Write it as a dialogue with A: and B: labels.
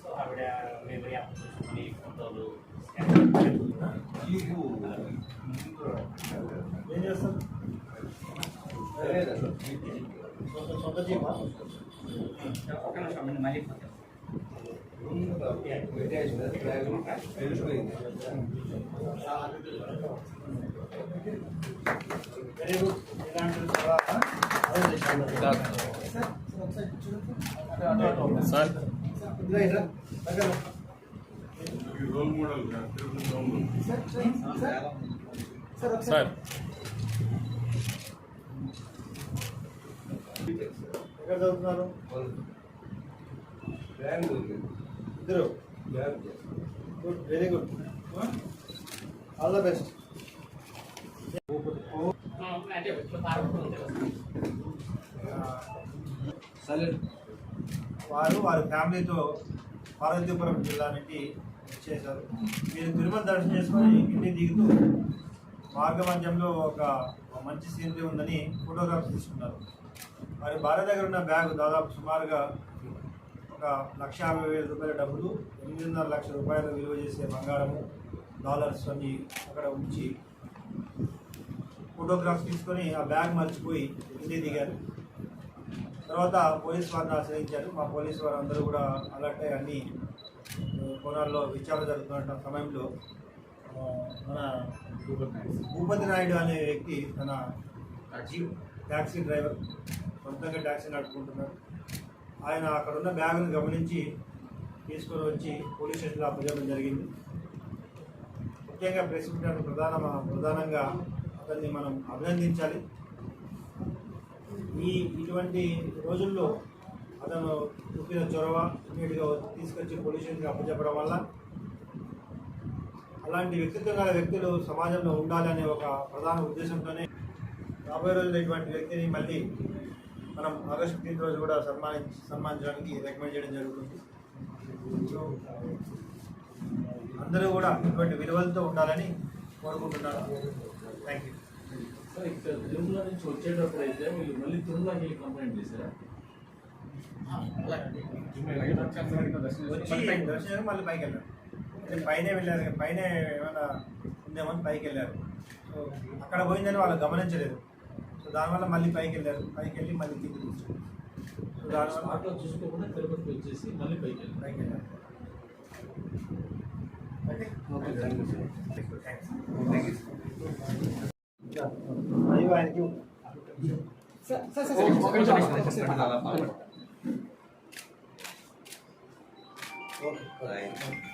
A: So ఆవిడ memory application ఫోటోలు
B: ఏం చేస్తారు? సొంత జీవా?
A: ఒక నిమిషం మళ్ళీ
B: very good.
C: Sir
D: role model
C: sir
B: ఎక్కడ చదువుతున్నారు? ఇద్దరు? Good, very good. All the best. వారి ఫ్యామిలీతో పార్వతీపురం జిల్లా నుండి వచ్చేసారు. మీరు తిరుమల దర్శనం చేసుకొని ఇంటికి దిగుతూ మార్గ మధ్యంలో ఒక మంచి సీనరీ ఉందని ఫోటోగ్రాఫ్స్ తీసుకున్నారు. వారి భార్య దగ్గర ఉన్న బ్యాగ్ దాదాపు సుమారుగా ఒక 1,50,000 డబ్బులు, 8.5 లక్షల రూపాయలు విలువ చేసే బంగారము, డాలర్స్ అన్ని అక్కడ ఉంచి ఫోటోగ్రాఫ్స్ తీసుకొని ఆ బ్యాగ్ మర్చిపోయి ఇంటికి దిగారు. తర్వాత పోలీసు వారిని ఆశ్రయించారు. మా పోలీసు వారు అందరూ కూడా అలర్ట్ అయ్యి అన్ని కోణాల్లో విచారణ జరుగుతున్న సమయంలో మన భూపతి నాయుడు అనే వ్యక్తి తన ట్యాక్సీ డ్రైవర్, సొంతంగా ట్యాక్సీ నడుపుకుంటున్నాడు. ఆయన అక్కడ ఉన్న బ్యాగును గమనించి తీసుకొని వచ్చి పోలీస్ స్టేషన్లో అప్పచెప్పడం జరిగింది. ముఖ్యంగా ప్రెస్ మీట్ ప్రధానంగా అతన్ని మనం అభినందించాలి. ఇటువంటి రోజుల్లో అతను చూపిన చొరవ నీట్గా తీసుకొచ్చి పోలీస్ స్టేషన్కి అప్పచెప్పడం వల్ల అలాంటి వ్యక్తిత్వం గల వ్యక్తులు సమాజంలో ఉండాలనే ఒక ప్రధాన ఉద్దేశంతోనే రాబోయే రోజుల్లో ఇటువంటి వ్యక్తిని మళ్ళీ మనం ఆగస్టు 15 రోజు కూడా సన్మానించడానికి రికమెండ్ చేయడం జరుగుతుంది. అందరూ కూడా ఇటువంటి విలువలతో ఉండాలని కోరుకుంటున్నాను. Thank you.
C: సార్, ఇక్కడ తిరుమల నుంచి వచ్చేటప్పుడు అయితే మీరు మళ్ళీ తిరుమలకి వెళ్ళి కంప్లైంట్ చేశారా?
B: వచ్చి దర్శనం మళ్ళీ పైకి వెళ్ళారు. పైన వెళ్ళారు, పైన ఏమైనా ఉందేమని పైకి వెళ్ళారు. సో అక్కడ పోయిందని వాళ్ళు గమనించలేదు. సో దానివల్ల మళ్ళీ పైకి వెళ్ళారు. పైకి వెళ్ళి మళ్ళీ కింద కూర్చోండి. సో దానివల్ల
C: అట్లా చూసుకోకుండా తిరుపతికి వచ్చేసి మళ్ళీ పైకి
B: వెళ్ళారు. అయ్యో ఆయనకి ఓకే.